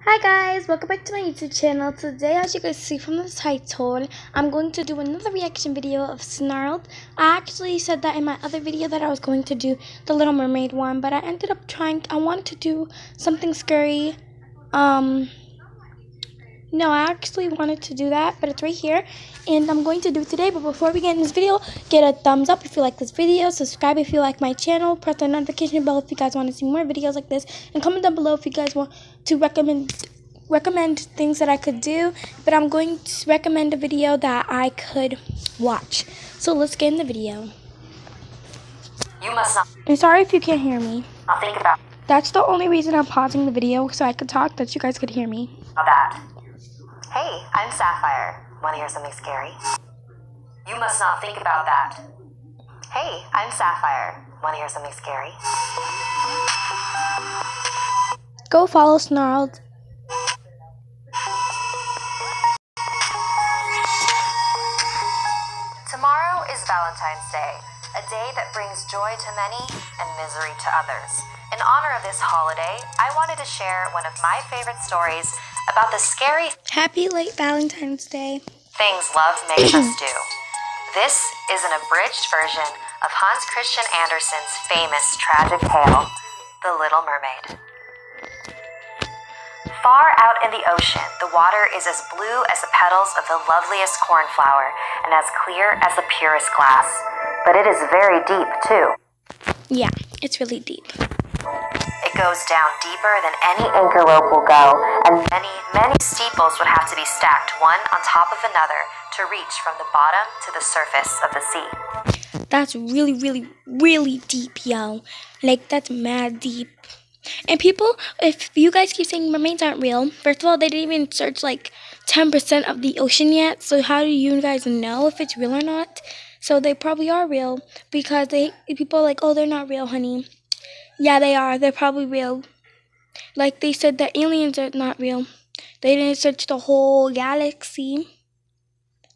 Hi guys, welcome back to my YouTube channel. Today, as you guys see from the title, I'm going to do another reaction video of Snarled. I actually said that in my other video that I was going to do the Little Mermaid one, but I ended up I wanted to do something scary. No, I actually wanted to do that, but it's right here, and I'm going to do it today. But before we get in this video, get a thumbs up if you like this video, subscribe if you like my channel, press the notification bell if you guys want to see more videos like this, and comment down below if you guys want to recommend things that I could do. But I'm going to recommend a video that I could watch. So let's get in the video. You must not I'm sorry if you can't hear me. think about That's the only reason I'm pausing the video, so I could talk, that you guys could hear me. that. Hey, I'm Sapphire. Want to hear something scary? You must not think about that. Hey, I'm Sapphire. Want to hear something scary? Go follow Snarled. Tomorrow is Valentine's Day, a day that brings joy to many and misery to others. In honor of this holiday, I wanted to share one of my favorite stories about the scary Happy late Valentine's Day. things love makes us do. This is an abridged version of Hans Christian Andersen's famous tragic tale, The Little Mermaid. Far out in the ocean, the water is as blue as the petals of the loveliest cornflower and as clear as the purest glass. But it is very deep, too. Yeah, it's really deep. It goes down deeper than any anchor rope will go, and many, many steeples would have to be stacked one on top of another to reach from the bottom to the surface of the sea. That's really, really, really deep, yo. Like, that's mad deep. And people, if you guys keep saying mermaids aren't real, first of all, they didn't even search like 10% of the ocean yet. So how do you guys know if it's real or not? So they probably are real, because people are like, oh, they're not real, honey. Yeah, they are. They're probably real. Like they said that aliens are not real. They didn't search the whole galaxy.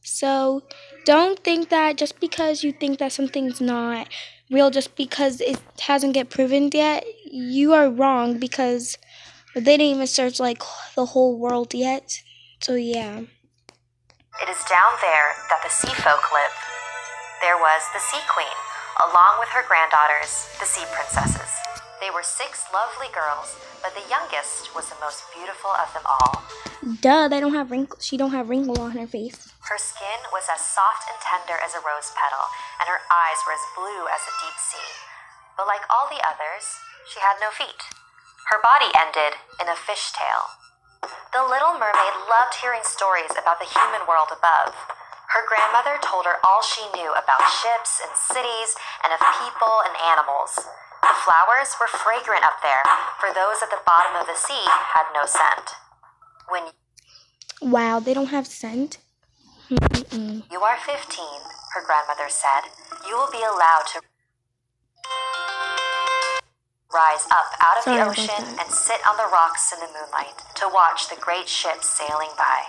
So don't think that just because you think that something's not real, just because it hasn't get proven yet, you are wrong, because they didn't even search like the whole world yet. So yeah. It is down there that the sea folk live. There was the Sea Queen, along with her granddaughters, the Sea Princesses. They were 6 lovely girls, but the youngest was the most beautiful of them all. Duh, they don't have wrinkles. She don't have wrinkle on her face. Her skin was as soft and tender as a rose petal, and her eyes were as blue as the deep sea. But like all the others, she had no feet. Her body ended in a fishtail. The Little Mermaid loved hearing stories about the human world above. Her grandmother told her all she knew about ships and cities and of people and animals. The flowers were fragrant up there, for those at the bottom of the sea had no scent. When Wow, they don't have scent. you are 15, her grandmother said, you will be allowed to rise up out of the ocean and sit on the rocks in the moonlight to watch the great ships sailing by.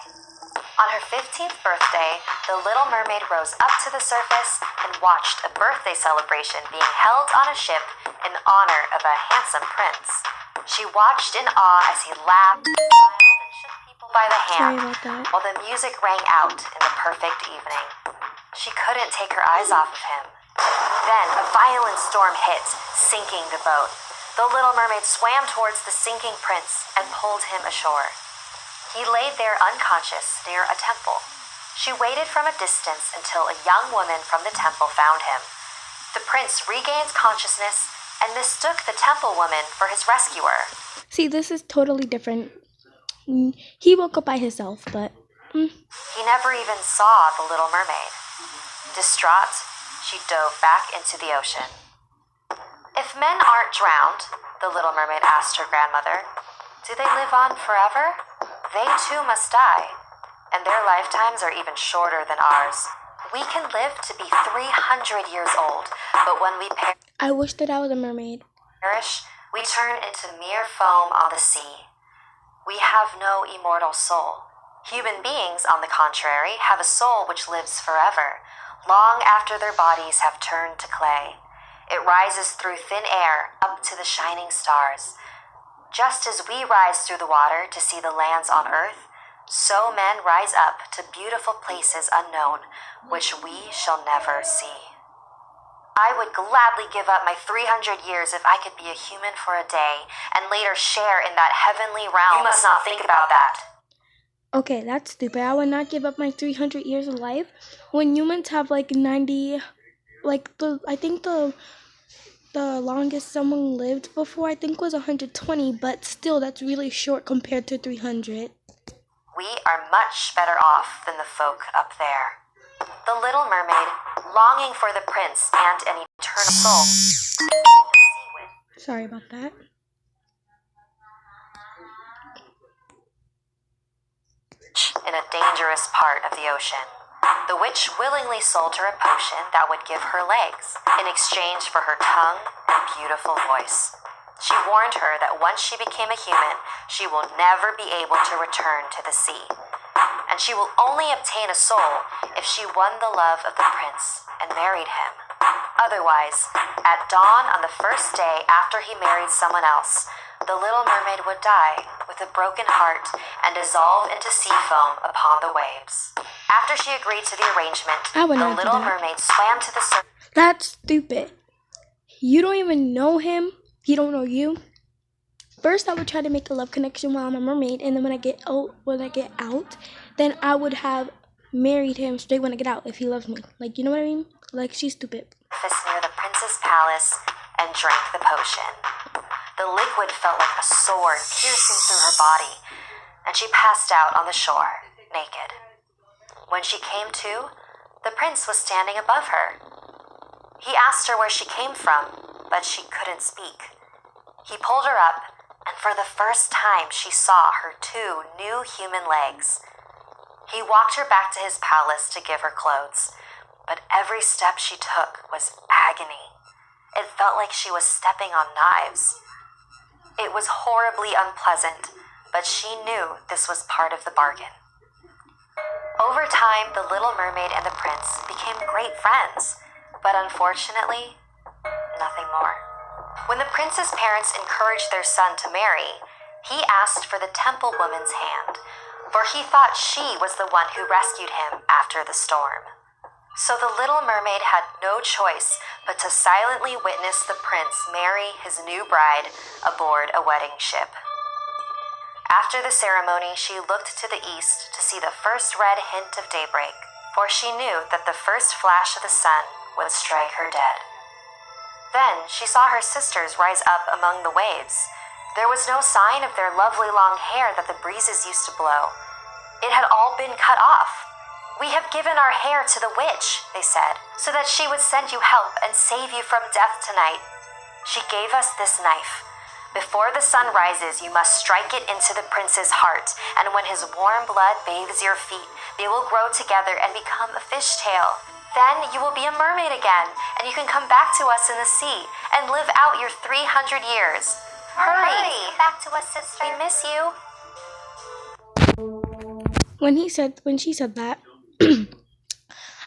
On her 15th birthday, the Little Mermaid rose up to the surface and watched a birthday celebration being held on a ship in honor of a handsome prince. She watched in awe as he laughed, smiled, and shook people by the hand, while the music rang out in the perfect evening. She couldn't take her eyes off of him. Then a violent storm hit, sinking the boat. The Little Mermaid swam towards the sinking prince and pulled him ashore. He lay there unconscious near a temple. She waited from a distance until a young woman from the temple found him. The prince regained consciousness and mistook the temple woman for his rescuer. See, this is totally different. He woke up by himself, but He never even saw the Little Mermaid. Distraught, she dove back into the ocean. If men aren't drowned, the Little Mermaid asked her grandmother, do they live on forever? They too must die, and their lifetimes are even shorter than ours. We can live to be 300 years old, but when we I wish that I was a mermaid. perish, we turn into mere foam on the sea. We have no immortal soul. Human beings, on the contrary, have a soul which lives forever, long after their bodies have turned to clay. It rises through thin air up to the shining stars. Just as we rise through the water to see the lands on earth, so men rise up to beautiful places unknown, which we shall never see. I would gladly give up my 300 years if I could be a human for a day and later share in that heavenly realm. You must not think about that. Okay, that's stupid. I would not give up my 300 years of life when humans have like 90, I think the longest someone lived before I think was 120, but still that's really short compared to 300. We are much better off than the folk up there. The little mermaid, longing for the prince and an eternal soul. Sorry about that. In a dangerous part of the ocean. The witch willingly sold her a potion that would give her legs in exchange for her tongue and beautiful voice. She warned her that once she became a human, she will never be able to return to the sea. And she will only obtain a soul if she won the love of the prince and married him. Otherwise, at dawn on the first day after he married someone else, the little mermaid would die with a broken heart and dissolve into sea foam upon the waves. After she agreed to the arrangement, the little mermaid swam to the surface. That's stupid. You don't even know him. He don't know you. First, I would try to make a love connection while I'm a mermaid, and then when I get out, then I would have married him straight when I get out if he loves me. Like, you know what I mean? Like, she's stupid. Near the prince's palace and drank the potion. The liquid felt like a sword piercing through her body, and she passed out on the shore, naked. When she came to, the prince was standing above her. He asked her where she came from, but she couldn't speak. He pulled her up, and for the first time she saw her 2 new human legs. He walked her back to his palace to give her clothes, but every step she took was agony. It felt like she was stepping on knives. It was horribly unpleasant, but she knew this was part of the bargain. Over time, the little mermaid and the prince became great friends, but unfortunately, nothing more. When the prince's parents encouraged their son to marry, he asked for the temple woman's hand, for he thought she was the one who rescued him after the storm. So the little mermaid had no choice but to silently witness the prince marry his new bride aboard a wedding ship. After the ceremony, she looked to the east to see the first red hint of daybreak, for she knew that the first flash of the sun would strike her dead. Then she saw her sisters rise up among the waves. There was no sign of their lovely long hair that the breezes used to blow. It had all been cut off. "We have given our hair to the witch," they said, "so that she would send you help and save you from death tonight. She gave us this knife. Before the sun rises, you must strike it into the prince's heart, and when his warm blood bathes your feet, they will grow together and become a fishtail. Then you will be a mermaid again, and you can come back to us in the sea and live out your 300 years. Hurry! Come back to us, sister. We miss you." When she said that,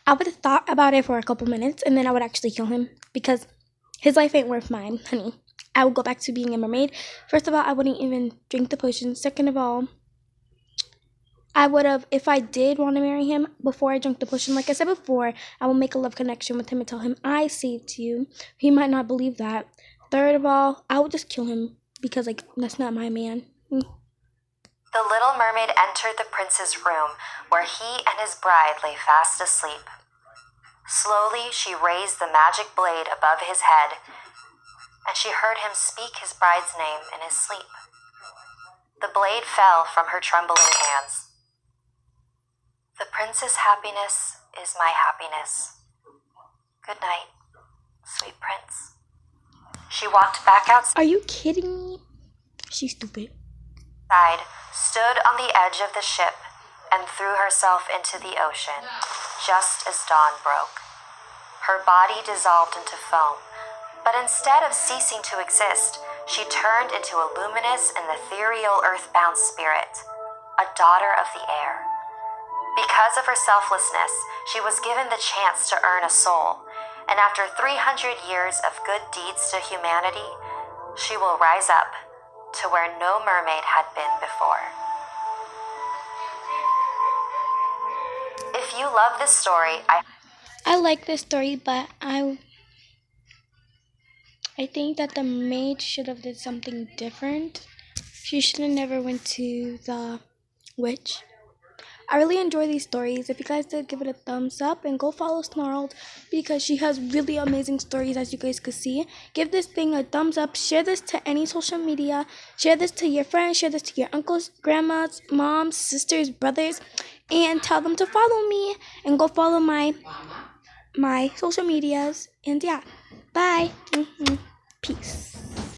I would have thought about it for a couple minutes, and then I would actually kill him, because his life ain't worth mine, honey. I would go back to being a mermaid. First of all, I wouldn't even drink the potion. Second of all, I would have, if I did want to marry him before I drank the potion, like I said before, I will make a love connection with him and tell him I saved you. He might not believe that. Third of all, I would just kill him, because, like, that's not my man. The little mermaid entered the prince's room, where he and his bride lay fast asleep. Slowly, she raised the magic blade above his head, and she heard him speak his bride's name in his sleep. The blade fell from her trembling hands. "The prince's happiness is my happiness. Good night, sweet prince." She walked back outside. Are you kidding me? She's stupid. Stood on the edge of the ship, and threw herself into the ocean, just as dawn broke. Her body dissolved into foam, but instead of ceasing to exist, she turned into a luminous and ethereal earthbound spirit, a daughter of the air. Because of her selflessness, she was given the chance to earn a soul, and after 300 years of good deeds to humanity, she will rise up to where no mermaid had been before. If you love this story, I like this story, but I think that the maid should have did something different. She should have never went to the witch. I really enjoy these stories. If you guys did, give it a thumbs up and go follow Snarled because she has really amazing stories, as you guys could see. Give this thing a thumbs up. Share this to any social media. Share this to your friends. Share this to your uncles, grandmas, moms, sisters, brothers, and tell them to follow me and go follow my social medias. And yeah, bye. Peace.